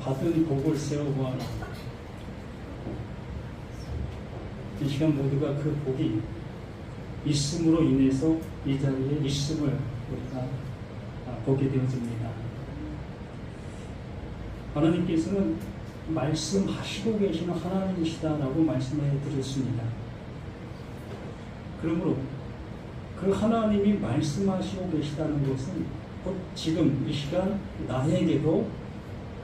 받은 복을 세워보아라. 이 시간 모두가 그 복이 있음으로 인해서 이 자리에 있음을 우리가 보게 되어집니다. 하나님께서는 말씀하시고 계시는 하나님이시다라고 말씀해 드렸습니다. 그러므로 그 하나님이 말씀하시고 계시다는 것은 곧 지금 이 시간 나에게도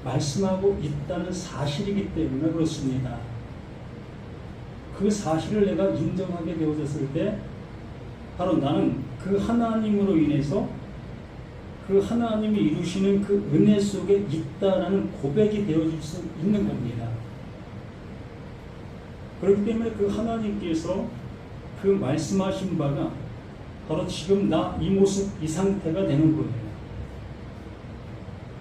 말씀하고 있다는 사실이기 때문에 그렇습니다. 그 사실을 내가 인정하게 되어졌을 때 바로 나는 그 하나님으로 인해서 그 하나님이 이루시는 그 은혜 속에 있다라는 고백이 되어질 수 있는 겁니다. 그렇기 때문에 그 하나님께서 그 말씀하신 바가 바로 지금 나 이 모습 이 상태가 되는 거예요.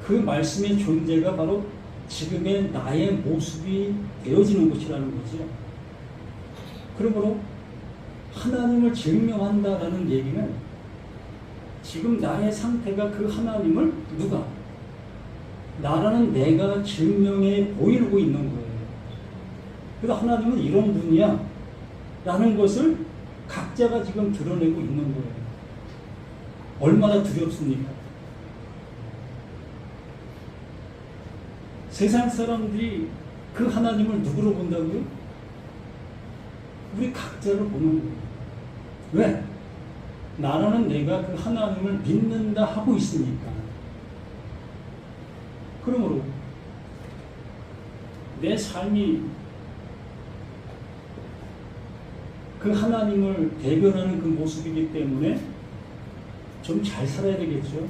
그 말씀의 존재가 바로 지금의 나의 모습이 되어지는 것이라는 거죠. 그러므로 하나님을 증명한다라는 얘기는 지금 나의 상태가 그 하나님을 누가? 나라는 내가 증명해 보이고 있는 거예요. 그래서 하나님은 이런 분이야 라는 것을 각자가 지금 드러내고 있는 거예요. 얼마나 두렵습니까? 세상 사람들이 그 하나님을 누구로 본다고요? 우리 각자를 보는 거예요. 왜? 나라는 내가 그 하나님을 믿는다 하고 있으니까. 그러므로 내 삶이 그 하나님을 대변하는 그 모습이기 때문에 좀 잘 살아야 되겠죠.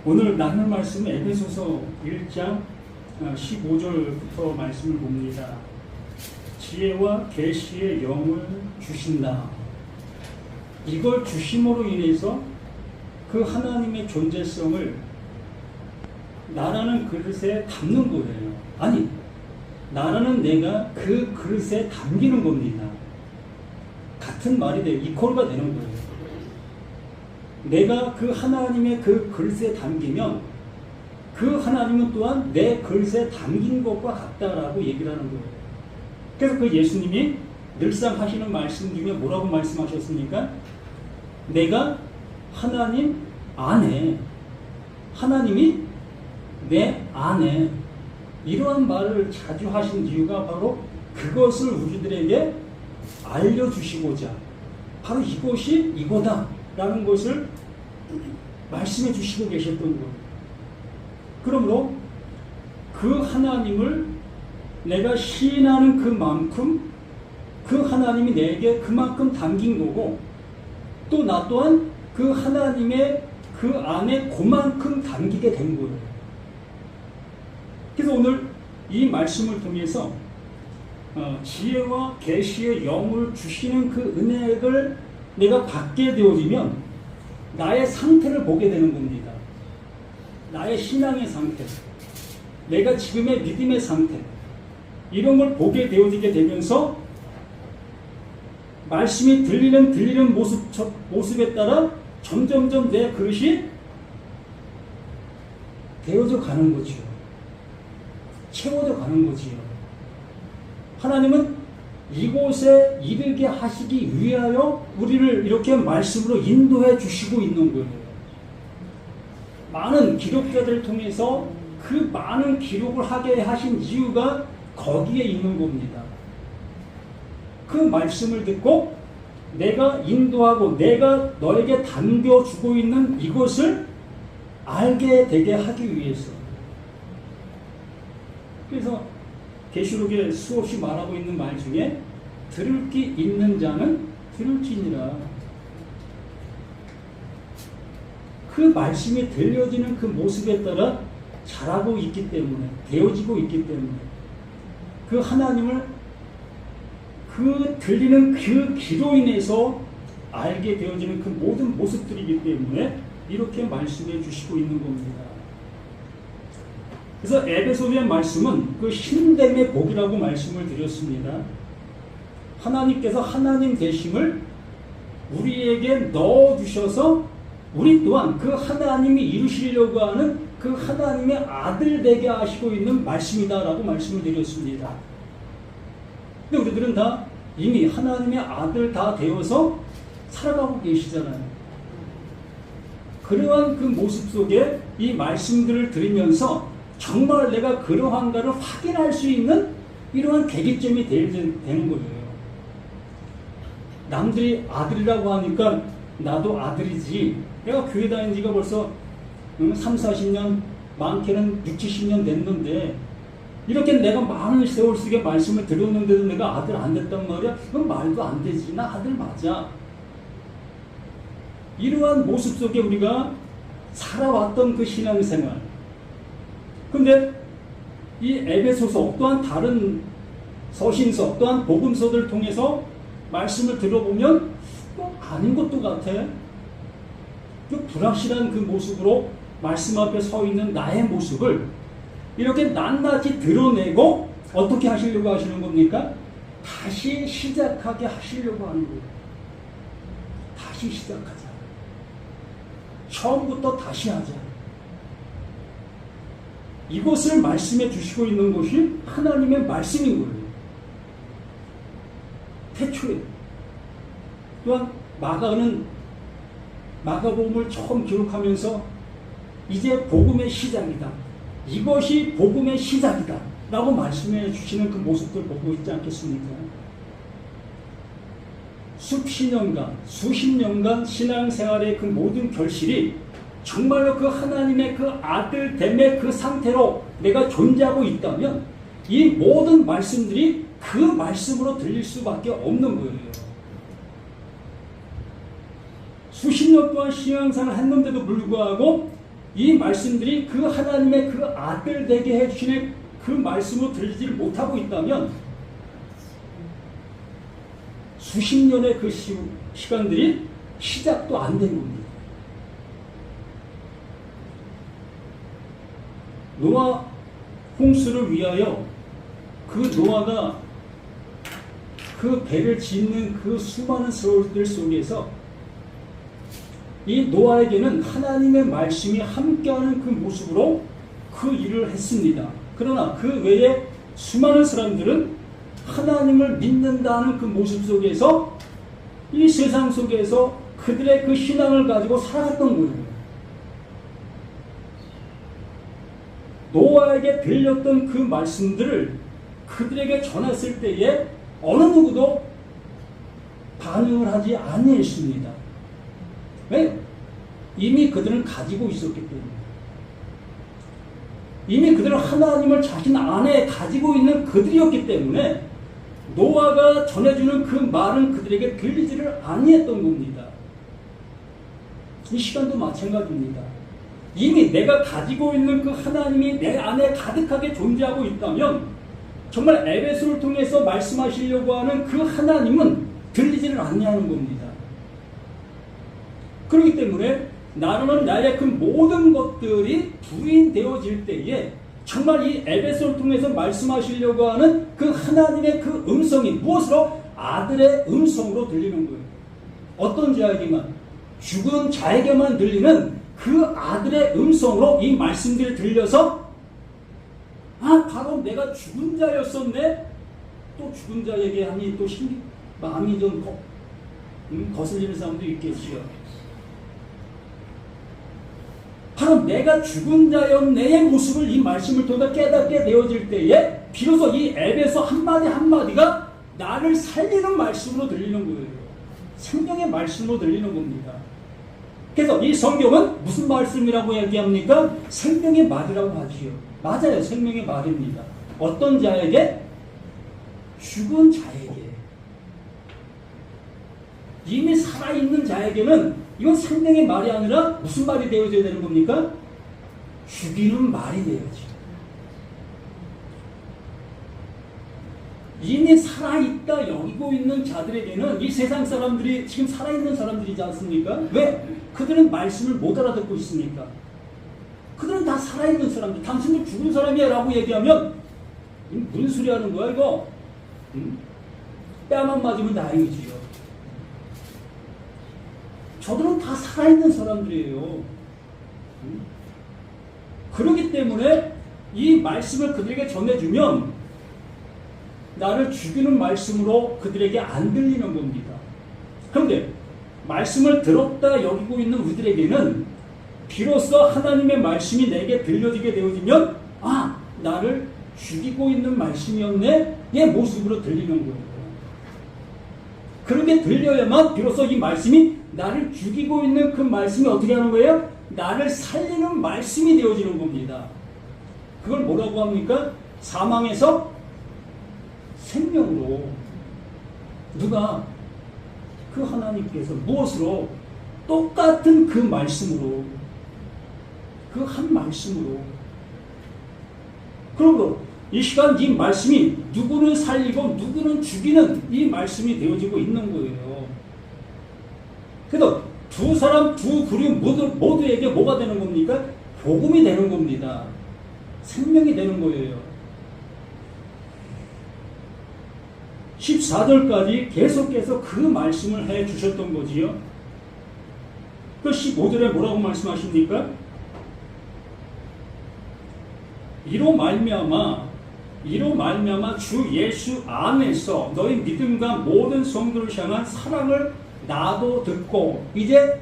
오늘 나눌 말씀은 에베소서 1장 15절부터 말씀을 봅니다. 지혜와 계시의 영을 주신다. 이걸 주심으로 인해서 그 하나님의 존재성을 나라는 그릇에 담는 거예요. 아니, 나라는 내가 그 그릇에 담기는 겁니다. 같은 말이 돼요. 이퀄가 되는 거예요. 내가 그 하나님의 그 그릇에 담기면 그 하나님은 또한 내 그릇에 담긴 것과 같다라고 얘기를 하는 거예요. 그래서 그 예수님이 늘상 하시는 말씀 중에 뭐라고 말씀하셨습니까? 내가 하나님 안에, 하나님이 내 안에, 이러한 말을 자주 하신 이유가 바로 그것을 우리들에게 알려주시고자 바로 이것이 이거다 라는 것을 말씀해 주시고 계셨던 거예요. 그러므로 그 하나님을 내가 시인하는 그만큼 그 하나님이 내게 그만큼 담긴 거고 또 나 또한 그 하나님의 그 안에 그만큼 담기게 된 거예요. 그래서 오늘 이 말씀을 통해서 지혜와 계시의 영을 주시는 그 은혜를 내가 받게 되어지면 나의 상태를 보게 되는 겁니다. 나의 신앙의 상태, 내가 지금의 믿음의 상태, 이런 걸 보게 되어지게 되면서 말씀이 들리는 모습에 따라 점점점 내 그릇이 되어져 가는 거지요. 채워져 가는 거지요. 하나님은 이곳에 이르게 하시기 위하여 우리를 이렇게 말씀으로 인도해 주시고 있는 거예요. 많은 기록자들을 통해서 그 많은 기록을 하게 하신 이유가 거기에 있는 겁니다. 그 말씀을 듣고 내가 인도하고 내가 너에게 담겨주고 있는 이것을 알게 되게 하기 위해서. 그래서 계시록에 수없이 말하고 있는 말 중에 들을 귀 있는 자는 들을지니라. 그 말씀이 들려지는 그 모습에 따라 자라고 있기 때문에, 되어지고 있기 때문에 그 하나님을 그 들리는 그 귀로 인해서 알게 되어지는 그 모든 모습들이기 때문에 이렇게 말씀해 주시고 있는 겁니다. 그래서 에베소서의 말씀은 그 신됨의 복이라고 말씀을 드렸습니다. 하나님께서 하나님 되심을 우리에게 넣어주셔서 우리 또한 그 하나님이 이루시려고 하는 그 하나님의 아들 되게 하시고 있는 말씀이다라고 말씀을 드렸습니다. 근데 우리들은 다 이미 하나님의 아들 다 되어서 살아가고 계시잖아요. 그러한 그 모습 속에 이 말씀들을 들으면서 정말 내가 그러한가를 확인할 수 있는 이러한 계기점이 되는 거예요. 남들이 아들이라고 하니까 나도 아들이지. 내가 교회 다닌 지가 벌써 3, 40년, 많게는 6, 70년 됐는데 이렇게 내가 많은 세월 속에 말씀을 들었는데도 내가 아들 안 됐단 말이야? 그건 말도 안 되지. 나 아들 맞아. 이러한 모습 속에 우리가 살아왔던 그 신앙생활. 근데 이 에베소서 또한 다른 서신서 또한 복음서들을 통해서 말씀을 들어보면 또 아닌 것도 같아. 그 불확실한 그 모습으로 말씀 앞에 서 있는 나의 모습을 이렇게 낱낱이 드러내고 어떻게 하시려고 하시는 겁니까? 다시 시작하게 하시려고 하는 거예요. 다시 시작하자. 처음부터 다시 하자. 이것을 말씀해 주시고 있는 것이 하나님의 말씀인 거예요. 태초에 또한 마가복음을 처음 기록하면서 이제 복음의 시작이다. 이것이 복음의 시작이다. 라고 말씀해 주시는 그 모습들 보고 있지 않겠습니까? 수십 년간 신앙생활의 그 모든 결실이 정말로 그 하나님의 그 아들됨의 그 상태로 내가 존재하고 있다면 이 모든 말씀들이 그 말씀으로 들릴 수밖에 없는 거예요. 수십 년 동안 신앙생활을 했는데도 불구하고 이 말씀들이 그 하나님의 그 아들 되게 해주시는 그 말씀으로 들리지를 못하고 있다면 수십 년의 그 시간들이 시작도 안 된 겁니다. 노아 홍수를 위하여 그 노아가 그 배를 짓는 그 수많은 세월들 속에서 이 노아에게는 하나님의 말씀이 함께하는 그 모습으로 그 일을 했습니다. 그러나 그 외에 수많은 사람들은 하나님을 믿는다는 그 모습 속에서 이 세상 속에서 그들의 그 신앙을 가지고 살아갔던 거예요. 노아에게 들렸던 그 말씀들을 그들에게 전했을 때에 어느 누구도 반응을 하지 아니했습니다. 왜? 이미 그들은 가지고 있었기 때문에. 이미 그들은 하나님을 자신 안에 가지고 있는 그들이었기 때문에 노아가 전해주는 그 말은 그들에게 들리지를 아니했던 겁니다. 이 시간도 마찬가지입니다. 이미 내가 가지고 있는 그 하나님이 내 안에 가득하게 존재하고 있다면 정말 에베소를 통해서 말씀하시려고 하는 그 하나님은 들리지를 아니하는 겁니다. 그렇기 때문에 나는 나의 그 모든 것들이 부인되어질 때에 정말 이 에베소를 통해서 말씀하시려고 하는 그 하나님의 그 음성이 무엇으로? 아들의 음성으로 들리는 거예요. 어떤 자에게만? 죽은 자에게만 들리는 그 아들의 음성으로 이 말씀들이 들려서 바로 내가 죽은 자였었네? 또 죽은 자에게 하니 또 마음이 좀 거슬리는 사람도 있겠지요. 바로 내가 죽은 자였네의 모습을 이 말씀을 통해 깨닫게 되어질 때에 비로소 이 에베소 한마디 한마디가 나를 살리는 말씀으로 들리는 거예요. 생명의 말씀으로 들리는 겁니다. 그래서 이 성경은 무슨 말씀이라고 얘기합니까? 생명의 말이라고 하지요. 맞아요. 생명의 말입니다. 어떤 자에게? 죽은 자에게. 이미 살아있는 자에게는 이건 생명의 말이 아니라 무슨 말이 되어져야 되는 겁니까? 죽이는 말이 되어야지. 이미 살아있다 여기고 있는 자들에게는 이 세상 사람들이 지금 살아있는 사람들이지 않습니까? 왜? 그들은 말씀을 못 알아듣고 있습니까? 그들은 다 살아있는 사람들. 당신은 죽은 사람이야 라고 얘기하면 무슨 소리 하는 거야 이거? 뺨만 맞으면 다행이지요. 저들은 다 살아있는 사람들이에요. 그렇기 때문에 이 말씀을 그들에게 전해주면 나를 죽이는 말씀으로 그들에게 안 들리는 겁니다. 그런데 말씀을 들었다 여기고 있는 우리들에게는 비로소 하나님의 말씀이 내게 들려지게 되어지면 나를 죽이고 있는 말씀이었네 의 모습으로 들리는 거예요. 그렇게 들려야만 비로소 이 말씀이 나를 죽이고 있는 그 말씀이 어떻게 하는 거예요? 나를 살리는 말씀이 되어지는 겁니다. 그걸 뭐라고 합니까? 사망에서 생명으로. 누가? 그 하나님께서 무엇으로? 똑같은 그 말씀으로, 그 한 말씀으로. 그러므로 이 시간 이 말씀이 누구는 살리고 누구는 죽이는 이 말씀이 되어지고 있는 거예요. 그래서 두 사람, 두 그룹 모두에게 뭐가 되는 겁니까? 복음이 되는 겁니다. 생명이 되는 거예요. 14절까지 계속해서 그 말씀을 해 주셨던 거지요. 그 15절에 뭐라고 말씀하십니까? 이로 말미암아 주 예수 안에서 너희 믿음과 모든 성도를 향한 사랑을 나도 듣고, 이제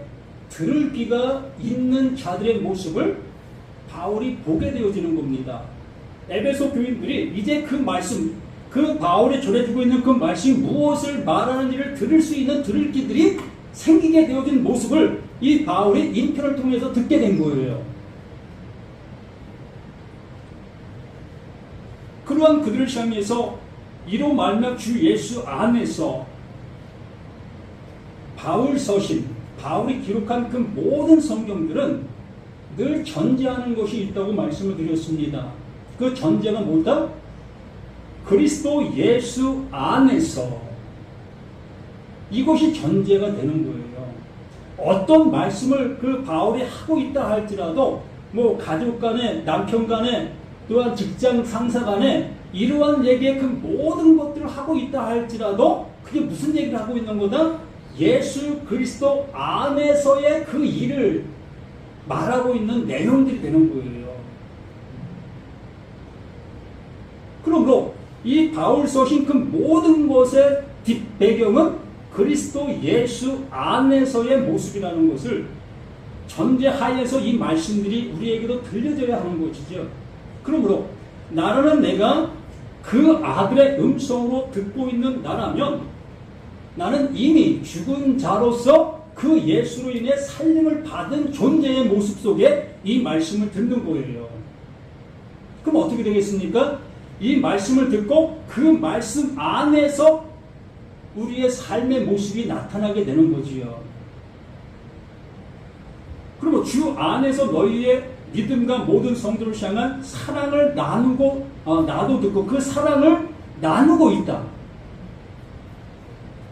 들을 귀가 있는 자들의 모습을 바울이 보게 되어지는 겁니다. 에베소 교인들이 이제 그 말씀, 그 바울이 전해주고 있는 그 말씀이 무엇을 말하는지를 들을 수 있는 들을 귀들이 생기게 되어진 모습을 이 바울이 인편을 통해서 듣게 된 거예요. 그러한 그들을 향해서 이로 말미암아 주 예수 안에서 바울 서신, 바울이 기록한 그 모든 성경들은 늘 전제하는 것이 있다고 말씀을 드렸습니다. 그 전제가 뭐다? 그리스도 예수 안에서. 이것이 전제가 되는 거예요. 어떤 말씀을 그 바울이 하고 있다 할지라도 뭐 가족 간에, 남편 간에, 또한 직장 상사 간에 이러한 얘기의 그 모든 것들을 하고 있다 할지라도 그게 무슨 얘기를 하고 있는 거다? 예수 그리스도 안에서의 그 일을 말하고 있는 내용들이 되는 거예요. 그러므로 이 바울 서신 그 모든 것의 뒷배경은 그리스도 예수 안에서의 모습이라는 것을 전제하에서 이 말씀들이 우리에게도 들려져야 하는 것이죠. 그러므로 나라는 내가 그 아들의 음성으로 듣고 있는 나라면 나는 이미 죽은 자로서 그 예수로 인해 살림을 받은 존재의 모습 속에 이 말씀을 듣는 거예요. 그럼 어떻게 되겠습니까? 이 말씀을 듣고 그 말씀 안에서 우리의 삶의 모습이 나타나게 되는 거지요. 그리고 주 안에서 너희의 믿음과 모든 성도를 향한 사랑을 나누고 나도 듣고 그 사랑을 나누고 있다.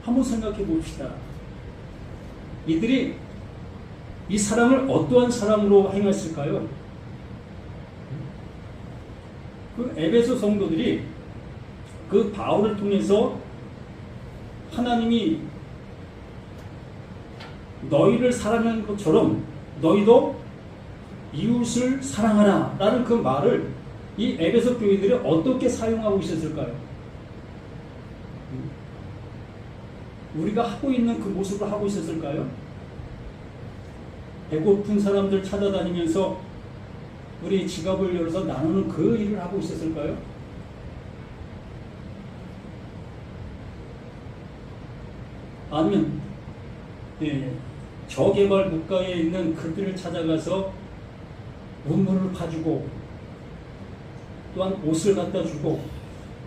한번 생각해 봅시다. 이들이 이 사랑을 어떠한 사랑으로 행했을까요? 그 에베소 성도들이 그 바울을 통해서 하나님이 너희를 사랑하는 것처럼 너희도 이웃을 사랑하라 라는 그 말을 이 에베소 교인들이 어떻게 사용하고 있었을까요? 우리가 하고 있는 그 모습을 하고 있었을까요? 배고픈 사람들 찾아다니면서 우리 지갑을 열어서 나누는 그 일을 하고 있었을까요? 아니면 저개발 국가에 있는 그들을 찾아가서 문물을 파주고 또한 옷을 갖다 주고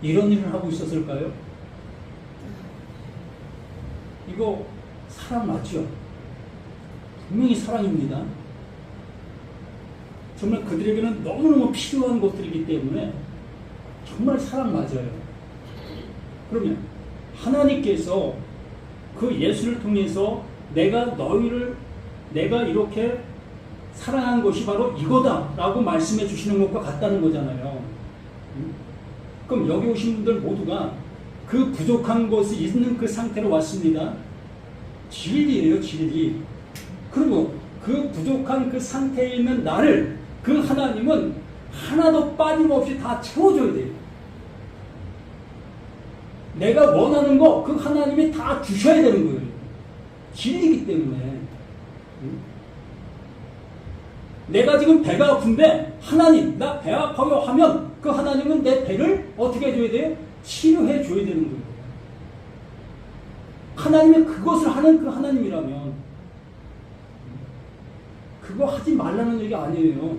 이런 일을 하고 있었을까요? 이거 사랑 맞죠? 분명히 사랑입니다. 정말 그들에게는 너무너무 필요한 것들이기 때문에 정말 사랑 맞아요. 그러면 하나님께서 그 예수를 통해서 내가 이렇게 사랑한 것이 바로 이거다 라고 말씀해 주시는 것과 같다는 거잖아요. 그럼 여기 오신 분들 모두가 그 부족한 것이 있는 그 상태로 왔습니다. 진리예요, 진리. 그리고 그 부족한 그 상태에 있는 나를 그 하나님은 하나도 빠짐없이 다 채워줘야 돼요. 내가 원하는 거 그 하나님이 다 주셔야 되는 거예요. 진리이기 때문에. 내가 지금 배가 아픈데 하나님 나 배 아파요 하면 그 하나님은 내 배를 어떻게 해줘야 돼요? 치료해 줘야 되는 거예요. 하나님이 그것을 하는 그 하나님이라면 그거 하지 말라는 얘기 아니에요.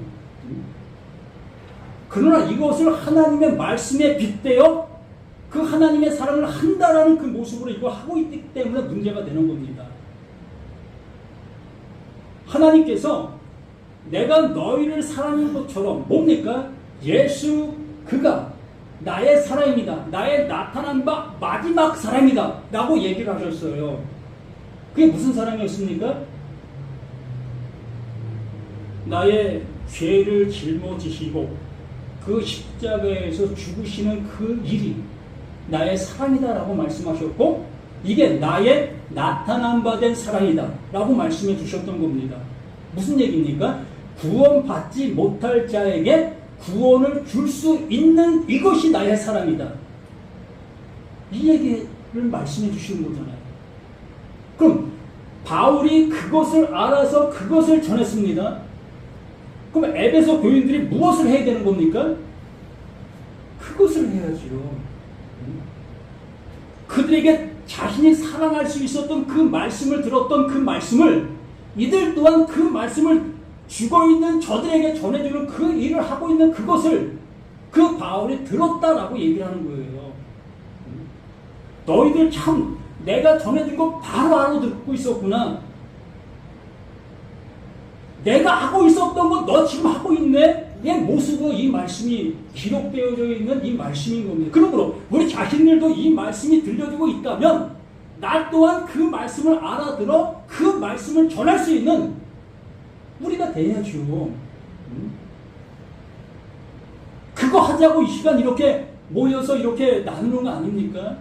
그러나 이것을 하나님의 말씀에 빗대어 그 하나님의 사랑을 한다라는 그 모습으로 이거 하고 있기 때문에 문제가 되는 겁니다. 하나님께서 내가 너희를 사랑한 것처럼 뭡니까? 예수 그가 나의 사랑입니다. 나의 나타난 바 마지막 사랑이다 라고 얘기를 하셨어요. 그게 무슨 사랑이었습니까? 나의 죄를 짊어지시고 그 십자가에서 죽으시는 그 일이 나의 사랑이다라고 말씀하셨고 이게 나의 나타난 바 된 사랑이다 라고 말씀해 주셨던 겁니다. 무슨 얘기입니까? 구원받지 못할 자에게 구원을 줄 수 있는 이것이 나의 사랑이다. 이 얘기를 말씀해 주시는 거잖아요. 그럼 바울이 그것을 알아서 그것을 전했습니다. 그럼 에베소 교인들이 무엇을 해야 되는 겁니까? 그것을 해야죠. 그들에게 자신이 사랑할 수 있었던 그 말씀을 들었던 그 말씀을 이들 또한 그 말씀을 죽어있는 저들에게 전해주는 그 일을 하고 있는 그것을 그 바울이 들었다라고 얘기를 하는 거예요. 너희들 참 내가 전해준 거 바로 알아듣고 있었구나. 내가 하고 있었던 거 너 지금 하고 있네? 내 모습으로 이 말씀이 기록되어져 있는 이 말씀인 겁니다. 그러므로 우리 자신들도 이 말씀이 들려주고 있다면 나 또한 그 말씀을 알아들어 그 말씀을 전할 수 있는 우리가 돼야죠. 그거 하자고 이 시간 이렇게 모여서 이렇게 나누는 거 아닙니까?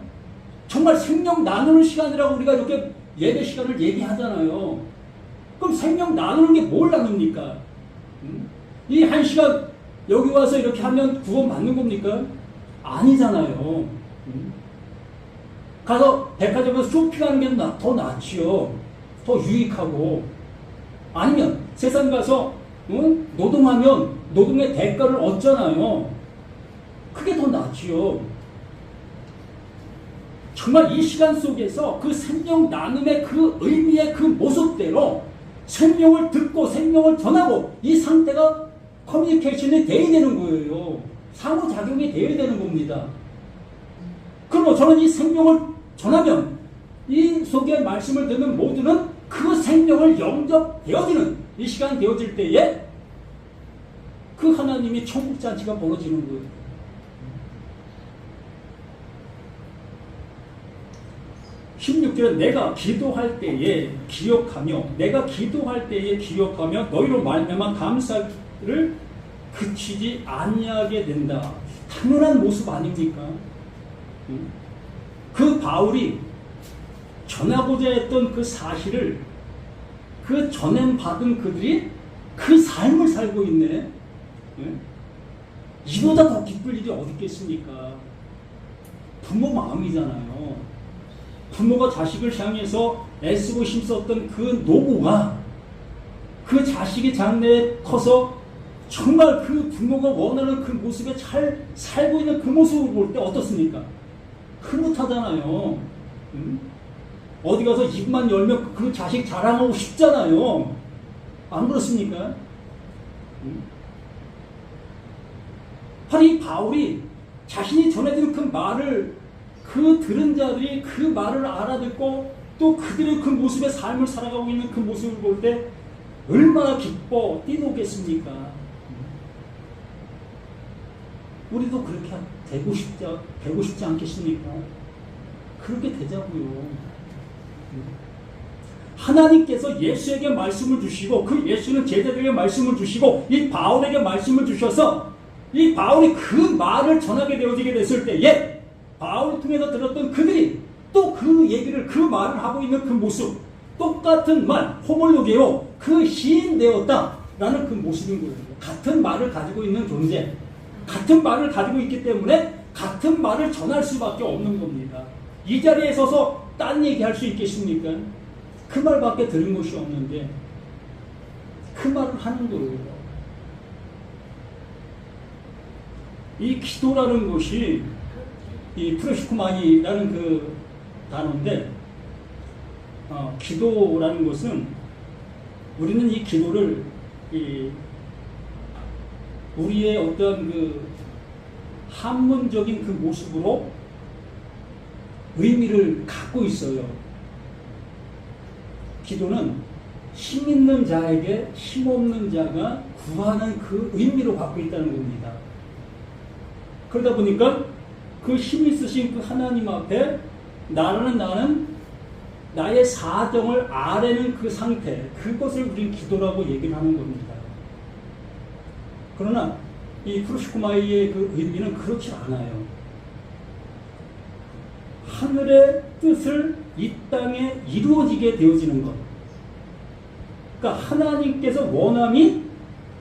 정말 생명 나누는 시간이라고 우리가 이렇게 예배 시간을 얘기하잖아요. 그럼 생명 나누는 게 뭘 나눕니까? 이 한 시간 여기 와서 이렇게 하면 구원 받는 겁니까? 아니잖아요. 가서 백화점에서 쇼핑하는 게 더 낫지요. 더 유익하고. 아니면 세상 가서 노동하면 노동의 대가를 얻잖아요. 그게 더 낫지요. 정말 이 시간 속에서 그 생명 나눔의 그 의미의 그 모습대로 생명을 듣고 생명을 전하고 이 상태가 커뮤니케이션이 돼야 되는 거예요. 상호작용이 돼야 되는 겁니다. 그러면 저는 이 생명을 전하면 이 속의 말씀을 듣는 모두는 그 생명을 영접되어지는 이 시간 되어질 때에 그 하나님이 천국잔치가 벌어지는 거예요. (16절에) 내가 기도할 때에 기억하며 너희로 말미암아 감사를 그치지 아니하게 된다. 당연한 모습 아닙니까? 그 바울이 전하고자 했던 그 사실을 그 전행 받은 그들이 그 삶을 살고 있네. 이보다 더 기쁠 일이 어디 있겠습니까? 부모 마음이잖아요. 부모가 자식을 향해서 애쓰고 힘썼던 그 노고가 그 자식이 장래에 커서 정말 그 부모가 원하는 그 모습에 잘 살고 있는 그 모습을 볼 때 어떻습니까? 흐뭇하잖아요. 어디 가서 입만 열면 그 자식 자랑하고 싶잖아요. 안 그렇습니까? 이 바울이 자신이 전해진 그 말을 그 들은 자들이 그 말을 알아듣고 또 그들의 그 모습의 삶을 살아가고 있는 그 모습을 볼 때 얼마나 기뻐 뛰노겠습니까? 우리도 그렇게 되고 싶지 않겠습니까? 그렇게 되자고요. 하나님께서 예수에게 말씀을 주시고 그 예수는 제자들에게 말씀을 주시고 이 바울에게 말씀을 주셔서 이 바울이 그 말을 전하게 되어지게 됐을 때에 바울을 통해서 들었던 그들이 또 그 얘기를 그 말을 하고 있는 그 모습 똑같은 말, 호몰로게요, 그 시인되었다라는 그 모습인 거예요. 같은 말을 가지고 있는 존재, 같은 말을 가지고 있기 때문에 같은 말을 전할 수밖에 없는 겁니다. 이 자리에 서서 딴 얘기할 수 있겠습니까? 그 말밖에 들은 것이 없는데 그 말을 하는 거예요. 이 기도라는 것이 이 프로시쿠마이라는 그 단어인데, 기도라는 것은 우리는 이 기도를 우리의 어떤 그 한문적인 그 모습으로 의미를 갖고 있어요. 기도는 힘 있는 자에게 힘 없는 자가 구하는 그 의미로 갖고 있다는 겁니다. 그러다 보니까 그 힘 있으신 그 하나님 앞에 나는 나의 사정을 아뢰는 그 상태, 그것을 우리 기도라고 얘기를 하는 겁니다. 그러나 이 프로시쿠마이의 그 의미는 그렇지 않아요. 하늘의 뜻을 이 땅에 이루어지게 되어지는 것. 그러니까 하나님께서 원함이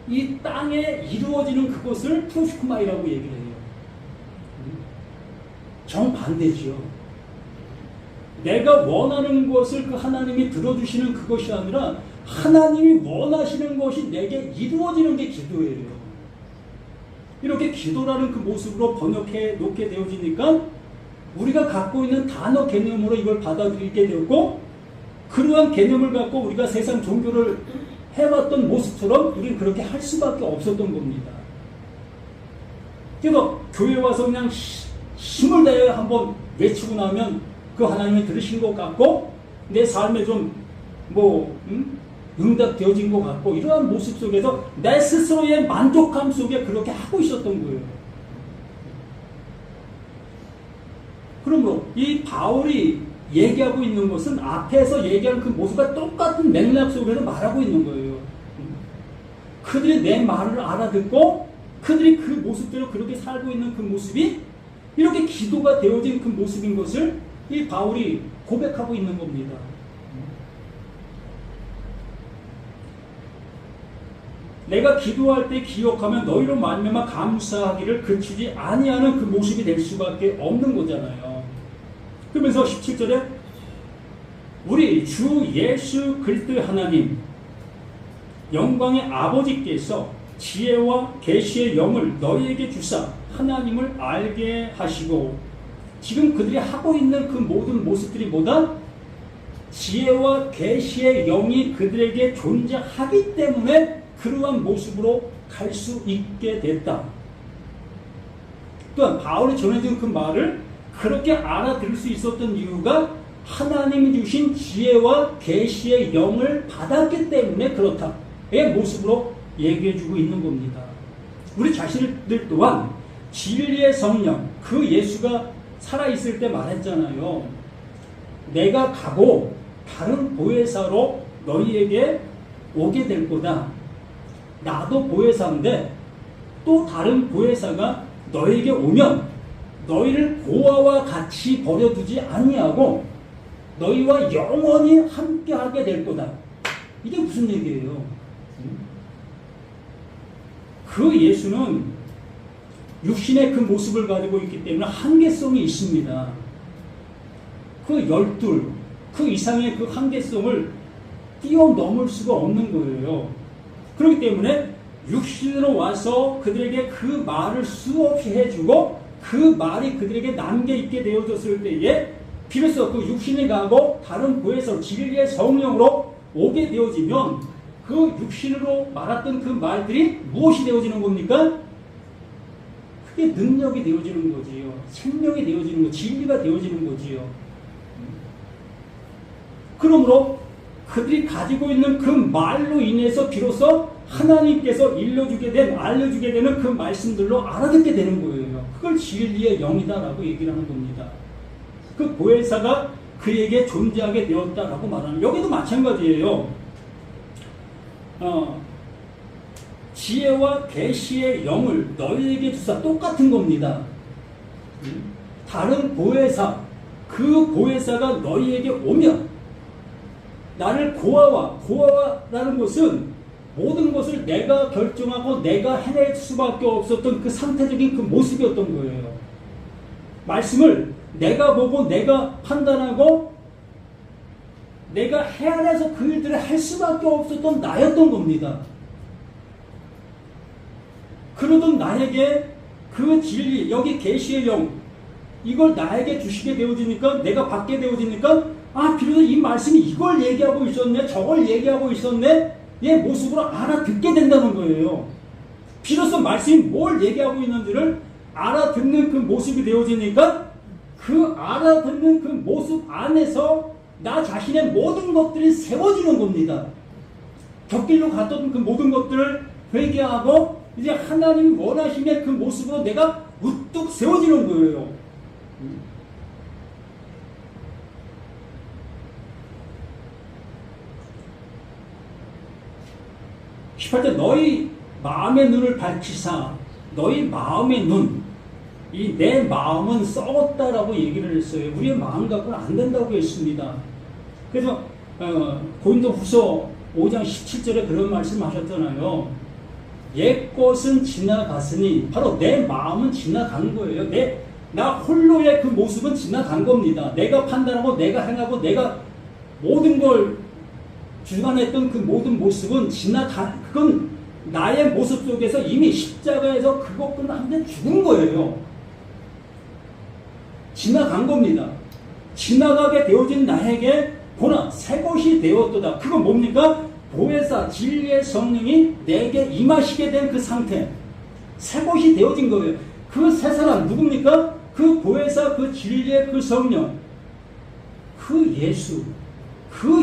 이 땅에 이루어지는 그것을 프로시쿠마이라고 얘기를 해요. 정반대지요. 내가 원하는 것을 그 하나님이 들어주시는 그것이 아니라 하나님이 원하시는 것이 내게 이루어지는 게 기도예요. 이렇게 기도라는 그 모습으로 번역해 놓게 되어지니까 우리가 갖고 있는 단어 개념으로 이걸 받아들이게 되었고, 그러한 개념을 갖고 우리가 세상 종교를 해왔던 모습처럼 우리는 그렇게 할 수밖에 없었던 겁니다. 그래서 교회 와서 그냥 힘을 다해 한번 외치고 나면 그 하나님이 들으신 것 같고 내 삶에 좀 응답되어진 것 같고, 이러한 모습 속에서 내 스스로의 만족감 속에 그렇게 하고 있었던 거예요. 그러므로 이 바울이 얘기하고 있는 것은 앞에서 얘기한 그 모습과 똑같은 맥락 속에서 말하고 있는 거예요. 그들이 내 말을 알아듣고 그들이 그 모습대로 그렇게 살고 있는 그 모습이 이렇게 기도가 되어진 그 모습인 것을 이 바울이 고백하고 있는 겁니다. 내가 기도할 때 기억하면 너희로 말미암아 감사하기를 그치지 아니하는 그 모습이 될 수밖에 없는 거잖아요. 그러면서 17절에 우리 주 예수 그리스도의 하나님 영광의 아버지께서 지혜와 계시의 영을 너희에게 주사 하나님을 알게 하시고, 지금 그들이 하고 있는 그 모든 모습들이 뭐다? 지혜와 계시의 영이 그들에게 존재하기 때문에 그러한 모습으로 갈 수 있게 됐다. 또한 바울이 전해준 그 말을 그렇게 알아들을 수 있었던 이유가 하나님이 주신 지혜와 계시의 영을 받았기 때문에 그렇다의 모습으로 얘기해주고 있는 겁니다. 우리 자신들 또한 진리의 성령, 그 예수가 살아있을 때 말했잖아요. 내가 가고 다른 보혜사로 너희에게 오게 될 거다. 나도 보혜사인데 또 다른 보혜사가 너에게 오면 너희를 고아와 같이 버려두지 아니하고 너희와 영원히 함께하게 될 거다. 이게 무슨 얘기예요? 그 예수는 육신의 그 모습을 가지고 있기 때문에 한계성이 있습니다. 그 12, 그 이상의 그 한계성을 뛰어넘을 수가 없는 거예요. 그렇기 때문에 육신으로 와서 그들에게 그 말을 수없이 해주고 그 말이 그들에게 남겨있게 되어졌을 때에 비로소 그 육신이 가고 다른 보혜사 진리의 성령으로 오게 되어지면 그 육신으로 말했던 그 말들이 무엇이 되어지는 겁니까? 그게 능력이 되어지는 거지요. 생명이 되어지는 거, 진리가 되어지는 거지요. 그러므로 그들이 가지고 있는 그 말로 인해서 비로소 하나님께서 알려주게 되는 그 말씀들로 알아듣게 되는 거예요. 그걸 진리의 영이다라고 얘기를 하는 겁니다. 그 보혜사가 그에게 존재하게 되었다라고 말하는, 여기도 마찬가지예요. 지혜와 계시의 영을 너희에게 주사, 똑같은 겁니다. 다른 보혜사, 그 보혜사가 너희에게 오면 나를 고아라는 것은 모든 것을 내가 결정하고 내가 해낼 수밖에 없었던 그 상태적인 그 모습이었던 거예요. 말씀을 내가 보고 내가 판단하고 내가 해안해서 그 일들을 할 수밖에 없었던 나였던 겁니다. 그러던 나에게 그 진리, 여기 계시의 영, 이걸 나에게 주시게 되어지니까, 내가 받게 되어지니까, 비로소 이 말씀이 이걸 얘기하고 있었네, 저걸 얘기하고 있었네, 의 모습으로 알아듣게 된다는 거예요. 비로소 말씀이 뭘 얘기하고 있는지를 알아듣는 그 모습이 되어지니까, 그 알아듣는 그 모습 안에서 나 자신의 모든 것들이 세워지는 겁니다. 곁길로 갔던 그 모든 것들을 회개하고 이제 하나님이 원하시는 그 모습으로 내가 우뚝 세워지는 거예요. 18절 너희 마음의 눈을 밝히사 너희 마음의 눈, 이 내 마음은 썩었다라고 얘기를 했어요. 우리의 마음 갖고는 안 된다고 했습니다. 그래서 고린도후서 5장 17절에 그런 말씀하셨잖아요. 옛 것은 지나갔으니 바로 내 마음은 지나간 거예요. 나 홀로의 그 모습은 지나간 겁니다. 내가 판단하고 내가 행하고 내가 모든 걸 주관했던 그 모든 모습은 그건 나의 모습 속에서 이미 십자가에서 그것 끝나는데 죽은 거예요. 지나간 겁니다. 지나가게 되어진 나에게 보나 새 것이 되었도다. 그건 뭡니까? 보혜사 진리의 성령이 내게 임하시게 된 그 상태, 새 것이 되어진 거예요. 그 새 사람 누굽니까? 그 보혜사, 그 진리의 그 성령, 그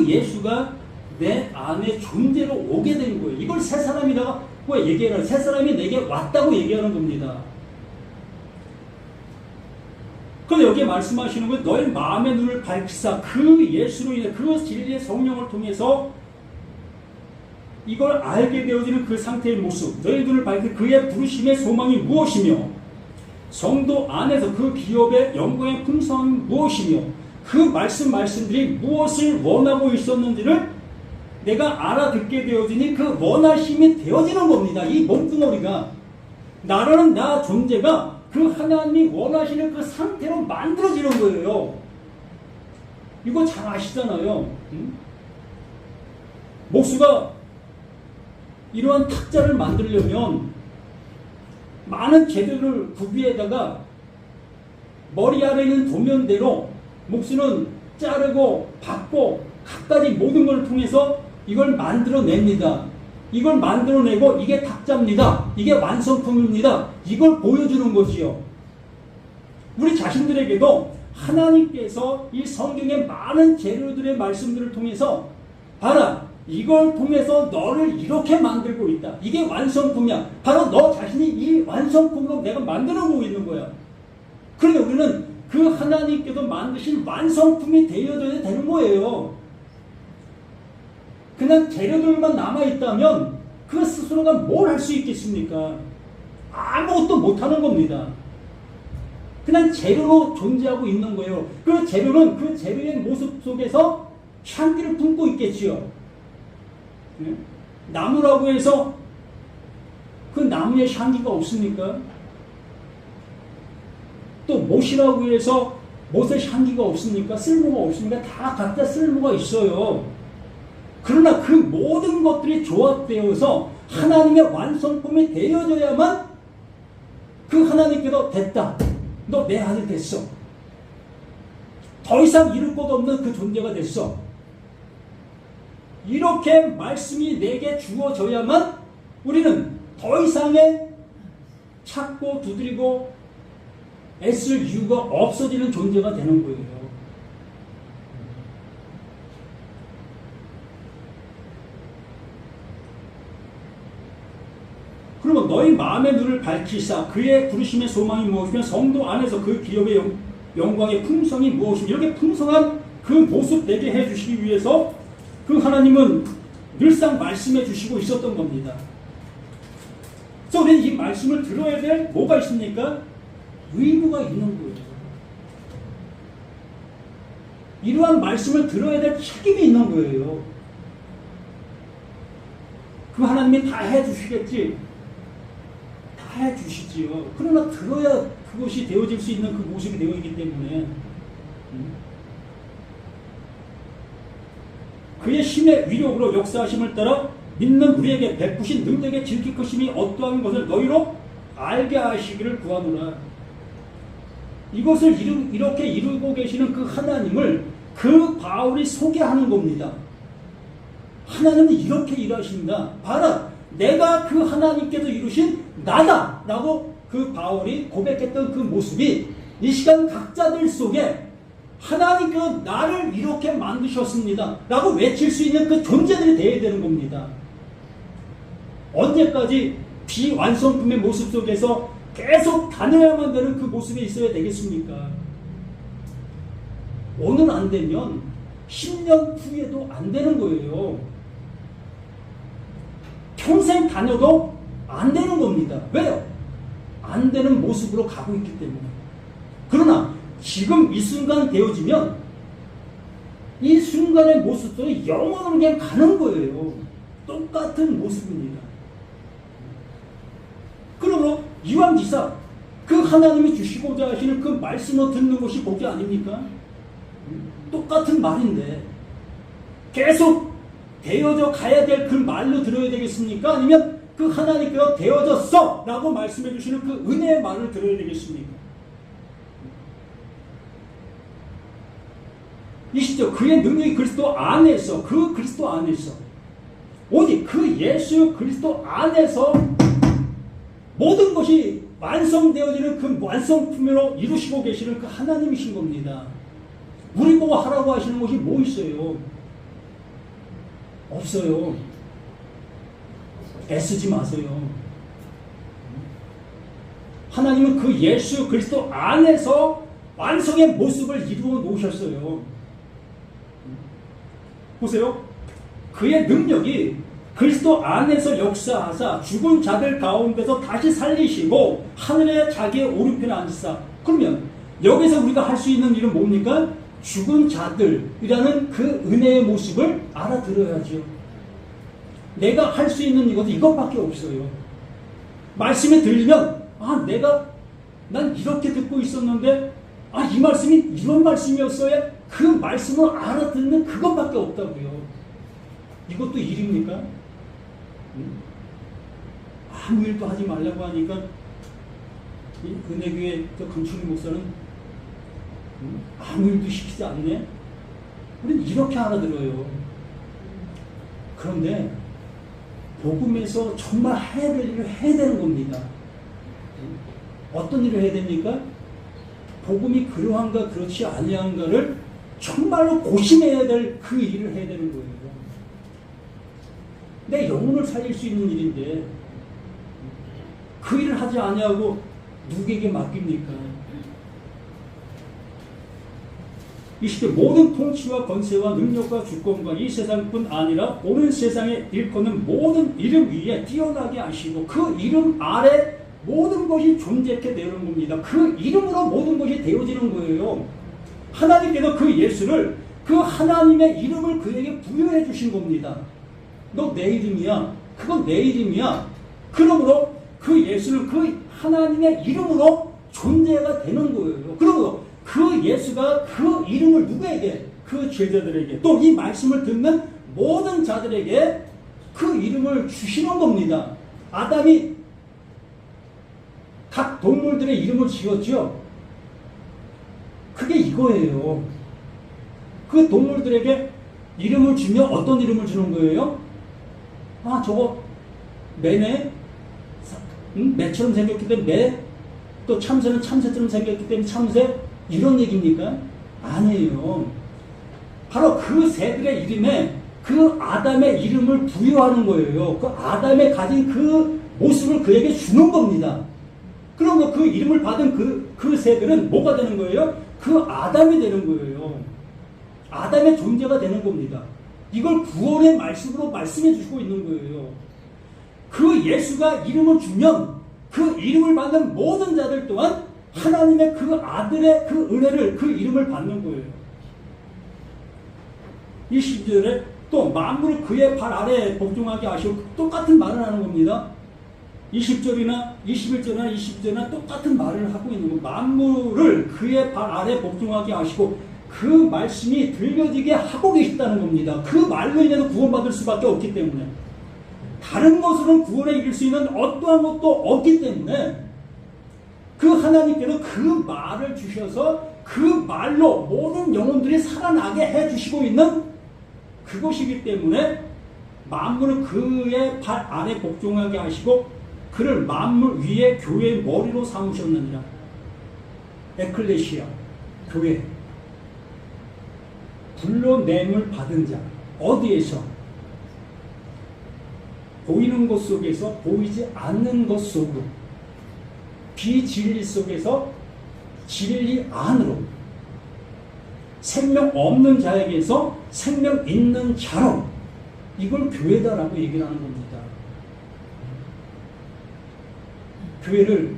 예수가 내 안에 존재로 오게 된 거예요. 이걸 새 사람이라고 얘기하는, 새 사람이 내게 왔다고 얘기하는 겁니다. 그런데 여기에 말씀하시는 건 너의 마음의 눈을 밝히사 그 예수로 인해 그 진리의 성령을 통해서 이걸 알게 되어지는 그 상태의 모습, 너의 눈을 밝히 그의 부르심의 소망이 무엇이며 성도 안에서 그 기업의 영광의 풍성함이 무엇이며 그 말씀들이 무엇을 원하고 있었는지를 내가 알아듣게 되어지니 그 원하심이 되어지는 겁니다. 이 몸뚱어리가 나라는 나 존재가 그 하나님이 원하시는 그 상태로 만들어지는 거예요. 이거 잘 아시잖아요. 목수가 이러한 탁자를 만들려면 많은 재료를 구비에다가 머리 아래 있는 도면대로 목수는 자르고 받고 각가지 모든 걸 통해서 이걸 만들어냅니다. 이걸 만들어내고 이게 탁자입니다. 이게 완성품입니다. 이걸 보여주는 것이요. 우리 자신들에게도 하나님께서 이 성경의 많은 재료들의 말씀들을 통해서 봐라, 이걸 통해서 너를 이렇게 만들고 있다. 이게 완성품이야. 바로 너 자신이 이 완성품으로 내가 만들어보고 있는 거야. 그런데 우리는 그 하나님께서 만드신 완성품이 되어야 되는 거예요. 그냥 재료들만 남아있다면 그 스스로가 뭘 할 수 있겠습니까? 아무것도 못하는 겁니다. 그냥 재료로 존재하고 있는 거예요. 그 재료는 그 재료의 모습 속에서 향기를 품고 있겠지요. 나무라고 해서 그 나무에 향기가 없습니까? 또 못이라고 해서 못에 향기가 없습니까? 쓸모가 없습니까? 다 각자 쓸모가 있어요. 그러나 그 모든 것들이 조합되어서 하나님의 완성품이 되어져야만 그 하나님께서 됐다. 너 내 아들 됐어. 더 이상 이룰 것 없는 그 존재가 됐어. 이렇게 말씀이 내게 주어져야만 우리는 더 이상의 찾고 두드리고 애쓸 이유가 없어지는 존재가 되는 거예요. 그리고 너희 마음의 눈을 밝히사 그의 부르심의 소망이 무엇이며 성도 안에서 그 기업의 영광의 풍성이 무엇이며 이렇게 풍성한 그 모습 되게 해주시기 위해서 그 하나님은 늘상 말씀해 주시고 있었던 겁니다. 그래서 우리는 이 말씀을 들어야 될 뭐가 있습니까? 의무가 있는 거예요. 이러한 말씀을 들어야 될 책임이 있는 거예요. 그 하나님이 다 해주시겠지. 다 해주시지요. 그러나 들어야 그것이 되어질 수 있는 그 모습이 되어 있기 때문에 그의 힘의 위력으로 역사하심을 따라 믿는 우리에게 베푸신 능력의 질기 크심이 어떠한 것을 너희로 알게 하시기를 구하노라. 이것을 이렇게 이루고 계시는 그 하나님을 그 바울이 소개하는 겁니다. 하나님은 이렇게 일하신다. 봐라, 내가 그 하나님께서 이루신 나다 라고 그 바울이 고백했던 그 모습이 이 시간 각자들 속에 하나님께서 나를 이렇게 만드셨습니다 라고 외칠 수 있는 그 존재들이 되어야 되는 겁니다. 언제까지 비완성품의 모습 속에서 계속 다녀야만 되는 그 모습에 있어야 되겠습니까? 오늘 안 되면 10년 후에도 안 되는 거예요. 평생 다녀도 안 되는 겁니다. 왜요? 안 되는 모습으로 가고 있기 때문에. 그러나 지금 이 순간 되어지면 이 순간의 모습 속에 영원으로 그냥 가는 거예요. 똑같은 모습입니다. 그러므로 이왕지사 그 하나님이 주시고자 하시는 그 말씀을 듣는 것이 복이 아닙니까? 똑같은 말인데 계속 되어져 가야 될 그 말로 들어야 되겠습니까? 아니면 그 하나님께서 되어졌어 라고 말씀해 주시는 그 은혜의 말을 들어야 되겠습니까? 이시죠. 그의 능력이 그리스도 안에서, 그 그리스도 안에서, 오직 그 예수 그리스도 안에서 모든 것이 완성되어지는 그 완성품으로 이루시고 계시는 그 하나님이신 겁니다. 우리 보고 하라고 하시는 것이 뭐 있어요? 없어요. 애쓰지 마세요. 하나님은 그 예수 그리스도 안에서 완성의 모습을 이루어 놓으셨어요. 보세요. 그의 능력이 그리스도 안에서 역사하사 죽은 자들 가운데서 다시 살리시고 하늘에 자기의 오른편에 앉으사. 그러면 여기서 우리가 할 수 있는 일은 뭡니까? 죽은 자들이라는 그 은혜의 모습을 알아들어야죠. 내가 할 수 있는 이것도 이것밖에 없어요. 말씀이 들리면 난 이렇게 듣고 있었는데 이 말씀이 이런 말씀이었어요. 그 말씀을 알아듣는 그것밖에 없다고요. 이것도 일입니까? 아무 일도 하지 말라고 하니까 은혜교회 강충희 목사는 아무 일도 시키지 않네. 우리는 이렇게 알아들어요. 그런데 복음에서 정말 해야 될 일을 해야 되는 겁니다. 어떤 일을 해야 됩니까? 복음이 그러한가 그렇지 아니한가를 정말로 고심해야 될 그 일을 해야 되는 거예요. 내 영혼을 살릴 수 있는 일인데 그 일을 하지 아니하고 누구에게 맡깁니까? 이 시대 모든 통치와 권세와 능력과 주권과 이 세상뿐 아니라 오는 세상에 일컫는 모든 이름 위에 뛰어나게 하시고 그 이름 아래 모든 것이 존재케 되는 겁니다. 그 이름으로 모든 것이 되어지는 거예요. 하나님께서 그 예수를 그 하나님의 이름을 그에게 부여해 주신 겁니다. 너 내 이름이야. 그건 내 이름이야. 그러므로 그 예수는 그 하나님의 이름으로 존재가 되는 거예요. 그러므로 그 예수가 그 이름을 누구에게? 그 제자들에게, 또 이 말씀을 듣는 모든 자들에게 그 이름을 주시는 겁니다. 아담이 각 동물들의 이름을 지었죠. 그게 이거예요. 그 동물들에게 이름을 주면 어떤 이름을 주는 거예요? 저거 매네? 매처럼 생겼기 때문에 매, 또 참새는 참새처럼 생겼기 때문에 참새, 이런 얘기입니까? 아니에요. 바로 그 새들의 이름에 그 아담의 이름을 부여하는 거예요. 그 아담의 가진 그 모습을 그에게 주는 겁니다. 그러면 그 이름을 받은 그 새들은 뭐가 되는 거예요? 그 아담이 되는 거예요. 아담의 존재가 되는 겁니다. 이걸 구원의 말씀으로 말씀해 주시고 있는 거예요. 그 예수가 이름을 주면 그 이름을 받는 모든 자들 또한 하나님의 그 아들의 그 은혜를, 그 이름을 받는 거예요. 22절에 또 만물을 그의 발 아래 복종하게 하시고 똑같은 말을 하는 겁니다. 20절이나 21절이나 22절이나 똑같은 말을 하고 있는 거예요. 만물을 그의 발 아래 복종하게 하시고 그 말씀이 들려지게 하고 계시다는 겁니다. 그 말로 인해서 구원받을 수밖에 없기 때문에, 다른 것으로는 구원에 이를 수 있는 어떠한 것도 없기 때문에 그 하나님께서 그 말을 주셔서 그 말로 모든 영혼들이 살아나게 해주시고 있는 그것이기 때문에 만물을 그의 발 아래 복종하게 하시고 그를 만물 위에 교회의 머리로 삼으셨느니라. 에클레시아, 교회. 불러냄을 받은 자. 어디에서? 보이는 것 속에서 보이지 않는 것 속으로, 비진리 속에서 진리 안으로, 생명 없는 자에게서 생명 있는 자로, 이걸 교회다라고 얘기를 하는 겁니다. 교회를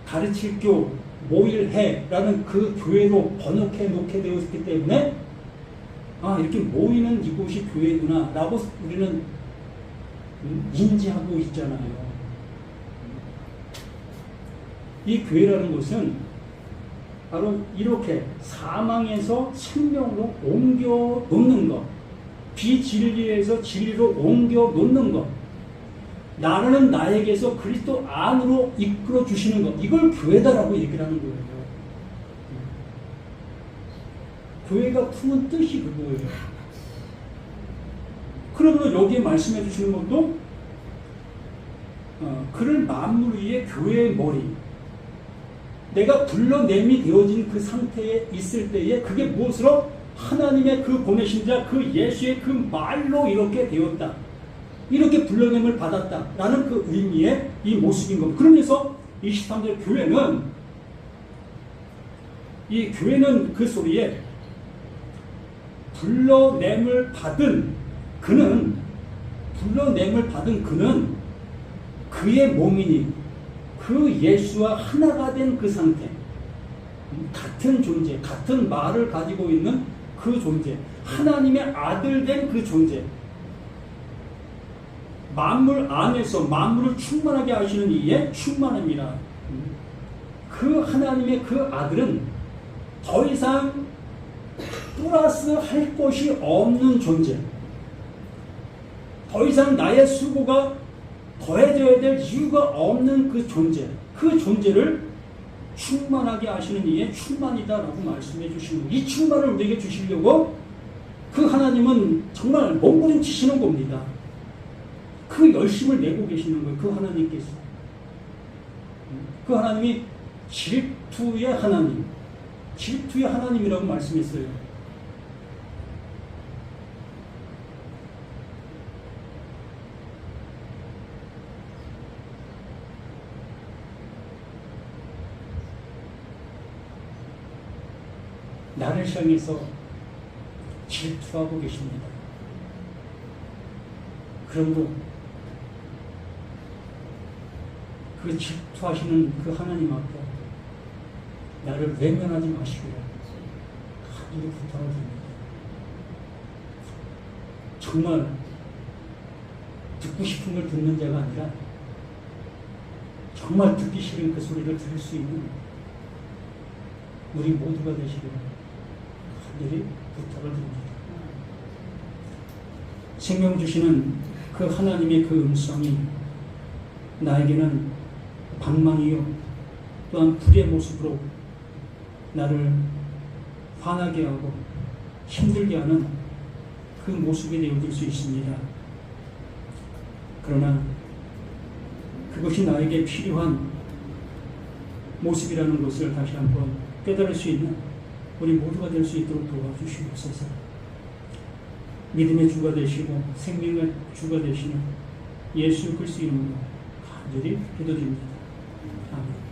가르칠 교, 모일해라는 그 교회로 번역해 놓게 되었기 때문에 이렇게 모이는 이곳이 교회구나 라고 우리는 인지하고 있잖아요. 이 교회라는 것은 바로 이렇게 사망에서 생명으로 옮겨 놓는 것, 비진리에서 진리로 옮겨 놓는 것, 나는 나에게서 그리스도 안으로 이끌어 주시는 것, 이걸 교회다라고 얘기를 하는 거예요. 교회가 품은 뜻이 그거예요. 그러면 여기에 말씀해 주시는 것도 그를 만물 위에 교회의 머리, 내가 불러냄이 되어진 그 상태에 있을 때에 그게 무엇으로? 하나님의 그 보내신 자, 그 예수의 그 말로 이렇게 되었다, 이렇게 불러냄을 받았다라는 그 의미의 이 모습인 겁니다. 그러면서 23절 교회는 그 소리에 불러냄을 받은 그는 그의 몸이니 그 예수와 하나가 된 그 상태, 같은 존재, 같은 말을 가지고 있는 그 존재, 하나님의 아들 된 그 존재, 만물 안에서 만물을 충만하게 하시는 이의 충만함이라. 그 하나님의 그 아들은 더 이상 플러스 할 것이 없는 존재, 더 이상 나의 수고가 더해져야 될 이유가 없는 그 존재, 그 존재를 충만하게 하시는 이의 충만이다라고 말씀해 주시는 거예요. 이 충만을 우리에게 주시려고 그 하나님은 정말 몸부림치시는 겁니다. 그 열심을 내고 계시는 거예요. 그 하나님께서. 그 하나님이 질투의 하나님, 질투의 하나님이라고 말씀했어요. 나를 향해서 질투하고 계십니다. 그러므로 그 질투하시는 그 하나님 앞에 나를 외면하지 마시고요, 간절히 부탁을 드립니다. 정말 듣고 싶은 걸 듣는 자가 아니라 정말 듣기 싫은 그 소리를 들을 수 있는 우리 모두가 되시기를 간절히 부탁을 드립니다. 생명 주시는 그 하나님의 그 음성이 나에게는 방망이요 또한 불의 모습으로 나를 화나게 하고 힘들게 하는 그 모습이 되어질 수 있습니다. 그러나 그것이 나에게 필요한 모습이라는 것을 다시 한번 깨달을 수 있는 우리 모두가 될 수 있도록 도와주시옵소서. 믿음의 주가 되시고 생명의 주가 되시는 예수 그리스도 이름으로 간절히 기도드립니다. 아멘.